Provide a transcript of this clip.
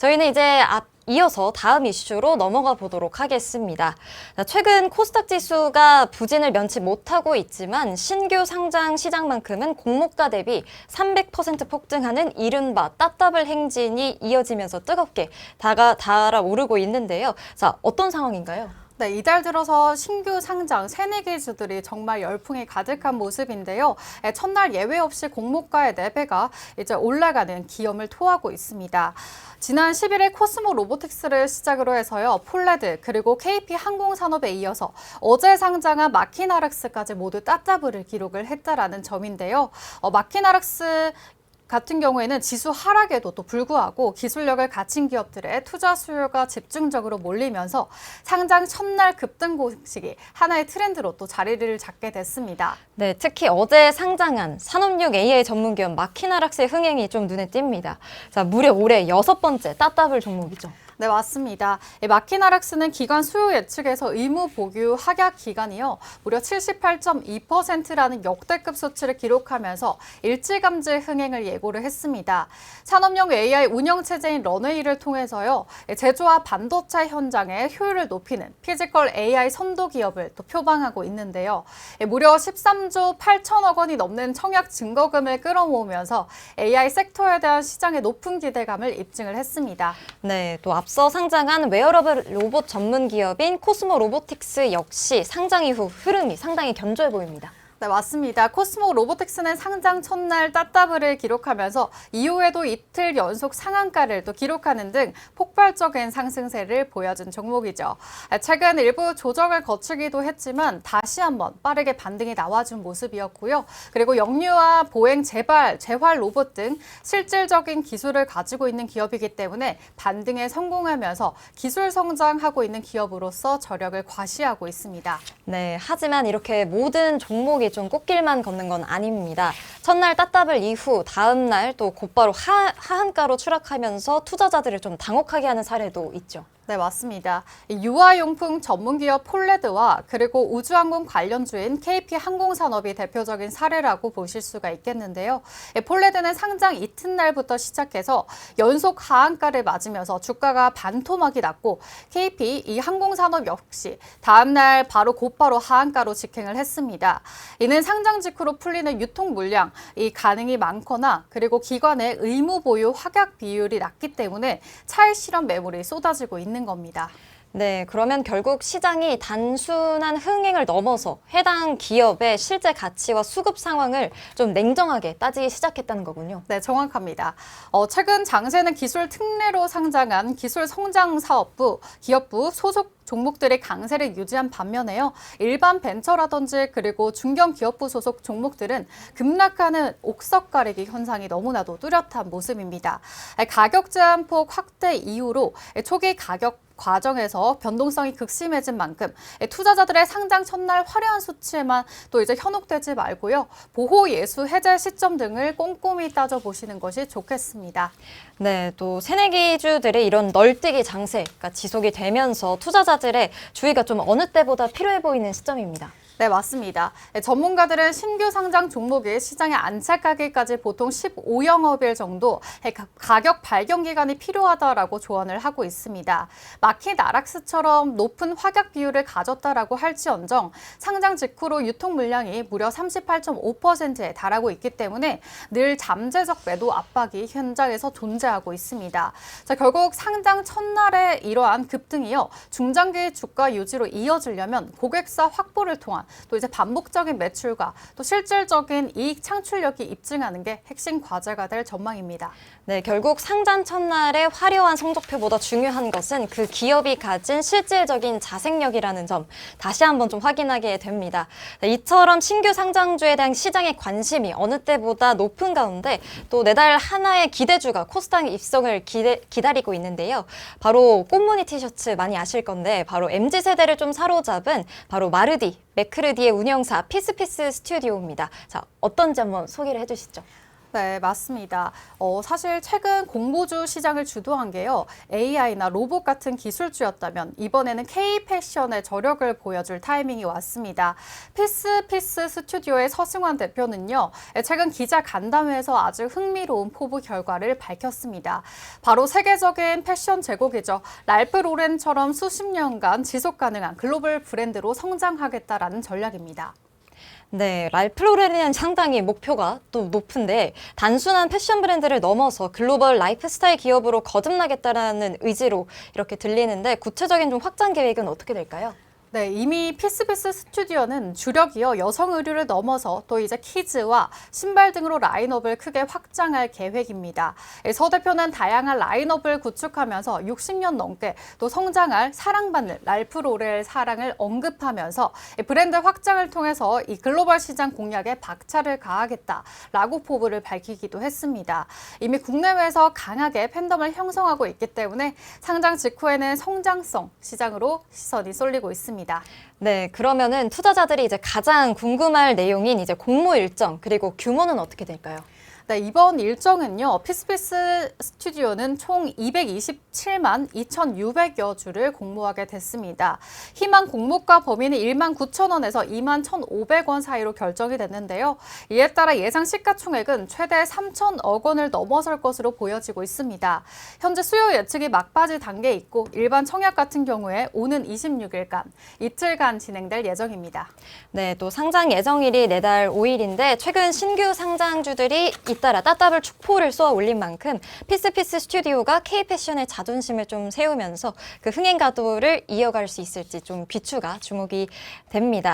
저희는 이제 이어서 다음 이슈로 넘어가 보도록 하겠습니다. 최근 코스닥 지수가 부진을 면치 못하고 있지만 신규 상장 시장만큼은 공모가 대비 300% 폭등하는 이른바 따따블 행진이 이어지면서 뜨겁게 달아오르고 있는데요. 자, 어떤 상황인가요? 네, 이달 들어서 신규 상장 새내기 주들이 정말 열풍이 가득한 모습인데요. 첫날 예외 없이 공모가의 4배가 이제 올라가는 기염을 토하고 있습니다. 지난 11일 코스모 로보틱스를 시작으로 해서요. 폴레드 그리고 KP 항공산업에 이어서 어제 상장한 마키나락스까지 모두 따따블을 기록을 했다라는 점인데요. 마키나락스 같은 경우에는 지수 하락에도 또 불구하고 기술력을 갖춘 기업들의 투자 수요가 집중적으로 몰리면서 상장 첫날 급등 공식이 하나의 트렌드로 또 자리를 잡게 됐습니다. 네, 특히 어제 상장한 산업용 AI 전문 기업 마키나락스의 흥행이 좀 눈에 띕니다. 자, 무려 올해 6번째 따따블 종목이죠. 네, 맞습니다. 마키나락스는 기관 수요 예측에서 의무 보유 하락 기간이요. 무려 78.2%라는 역대급 수치를 기록하면서 일찌감치 흥행을 예고를 했습니다. 산업용 AI 운영체제인 런웨이를 통해서요. 제조와 반도체 현장의 효율을 높이는 피지컬 AI 선도 기업을 또 표방하고 있는데요. 무려 13조 8천억 원이 넘는 청약 증거금을 끌어모으면서 AI 섹터에 대한 시장의 높은 기대감을 입증을 했습니다. 네, 또 앞서 상장한 웨어러블 로봇 전문 기업인 코스모 로보틱스 역시 상장 이후 흐름이 상당히 견조해 보입니다. 네, 맞습니다. 코스모 로보틱스는 상장 첫날 따따블을 기록하면서 이후에도 이틀 연속 상한가를 또 기록하는 등 폭발적인 상승세를 보여준 종목이죠. 최근 일부 조정을 거치기도 했지만 다시 한번 빠르게 반등이 나와준 모습이었고요. 그리고 역류와 보행 재활 로봇 등 실질적인 기술을 가지고 있는 기업이기 때문에 반등에 성공하면서 기술 성장하고 있는 기업으로서 저력을 과시하고 있습니다. 네, 하지만 이렇게 모든 종목이 좀 꽃길만 걷는 건 아닙니다. 첫날 따따블 이후 다음 날 또 곧바로 하한가로 추락하면서 투자자들을 좀 당혹하게 하는 사례도 있죠. 네, 맞습니다. 유아용품 전문기업 폴레드와 그리고 우주항공 관련주인 KP 항공산업이 대표적인 사례라고 보실 수가 있겠는데요. 폴레드는 상장 이튿날부터 시작해서 연속 하한가를 맞으면서 주가가 반토막이 났고 KP 이 항공산업 역시 다음 날 곧바로 하한가로 직행을 했습니다. 이는 상장 직후로 풀리는 유통 물량, 이 가능이 많거나 그리고 기관의 의무 보유 확약 비율이 낮기 때문에 차익 실현 매물이 쏟아지고 있는 겁니다. 네, 그러면 결국 시장이 단순한 흥행을 넘어서 해당 기업의 실제 가치와 수급 상황을 좀 냉정하게 따지기 시작했다는 거군요. 네, 정확합니다. 최근 장세는 기술 특례로 상장한 기술 성장 사업부, 기업부 소속 종목들의 강세를 유지한 반면에요. 일반 벤처라든지 그리고 중견 기업부 소속 종목들은 급락하는 옥석 가리기 현상이 너무나도 뚜렷한 모습입니다. 가격 제한폭 확대 이후로 초기 가격 과정에서 변동성이 극심해진 만큼 투자자들의 상장 첫날 화려한 수치에만 또 이제 현혹되지 말고요. 보호 예수 해제 시점 등을 꼼꼼히 따져보시는 것이 좋겠습니다. 네, 또 새내기주들의 이런 널뛰기 장세가 지속이 되면서 투자자들의 주의가 좀 어느 때보다 필요해 보이는 시점입니다. 네, 맞습니다. 전문가들은 신규 상장 종목이 시장에 안착하기까지 보통 15영업일 정도 가격 발견 기간이 필요하다라고 조언을 하고 있습니다. 마키나락스처럼 높은 확약 비율을 가졌다라고 할지언정 상장 직후로 유통 물량이 무려 38.5%에 달하고 있기 때문에 늘 잠재적 매도 압박이 현장에서 존재하고 있습니다. 자, 결국 상장 첫날에 이러한 급등이요. 중장기 주가 유지로 이어지려면 고객사 확보를 통한 또 이제 반복적인 매출과 또 실질적인 이익 창출력이 입증하는 게 핵심 과제가 될 전망입니다. 네, 결국 상장 첫날의 화려한 성적표보다 중요한 것은 그 기업이 가진 실질적인 자생력이라는 점 다시 한번 좀 확인하게 됩니다. 네, 이처럼 신규 상장주에 대한 시장의 관심이 어느 때보다 높은 가운데 또 내달 하나의 기대주가 코스닥 입성을 기다리고 있는데요. 바로 꽃무늬 티셔츠 많이 아실 건데 바로 MZ세대를 좀 사로잡은 바로 매크르디의 운영사 피스피스 스튜디오입니다. 자, 어떤지 한번 소개를 해주시죠. 네, 맞습니다. 사실 최근 공모주 시장을 주도한 게요. AI나 로봇 같은 기술주였다면 이번에는 K-패션의 저력을 보여줄 타이밍이 왔습니다. 피스 스튜디오의 서승환 대표는요. 최근 기자 간담회에서 아주 흥미로운 포부 결과를 밝혔습니다. 바로 세계적인 패션 제국이죠. 랄프 로렌처럼 수십 년간 지속 가능한 글로벌 브랜드로 성장하겠다라는 전략입니다. 네, 랄프 로렌은 상당히 목표가 또 높은데 단순한 패션 브랜드를 넘어서 글로벌 라이프스타일 기업으로 거듭나겠다라는 의지로 이렇게 들리는데 구체적인 좀 확장 계획은 어떻게 될까요? 네, 이미 피스 스튜디오는 주력이요 여성 의류를 넘어서 또 이제 키즈와 신발 등으로 라인업을 크게 확장할 계획입니다. 서 대표는 다양한 라인업을 구축하면서 60년 넘게 또 성장할 사랑받는 랄프 로렐 사랑을 언급하면서 브랜드 확장을 통해서 이 글로벌 시장 공략에 박차를 가하겠다라고 포부를 밝히기도 했습니다. 이미 국내외에서 강하게 팬덤을 형성하고 있기 때문에 상장 직후에는 성장성 시장으로 시선이 쏠리고 있습니다. 네, 그러면은 투자자들이 이제 가장 궁금할 내용인 이제 공모 일정 그리고 규모는 어떻게 될까요? 네, 이번 일정은요. 피스 스튜디오는 총 227만 2,600여 주를 공모하게 됐습니다. 희망 공모가 범위는 1만 9천 원에서 2만 1,500원 사이로 결정이 됐는데요. 이에 따라 예상 시가총액은 최대 3천억 원을 넘어설 것으로 보여지고 있습니다. 현재 수요 예측이 막바지 단계에 있고 일반 청약 같은 경우에 오는 26일간 이틀간 진행될 예정입니다. 네, 또 상장 예정일이 내달 5일인데 최근 신규 상장주들이 잇따라 따따블 축포를 쏘아 올린 만큼 피스 스튜디오가 K-패션의 자존심을 좀 세우면서 그 흥행 가도를 이어갈 수 있을지 좀 비추가 주목이 됩니다.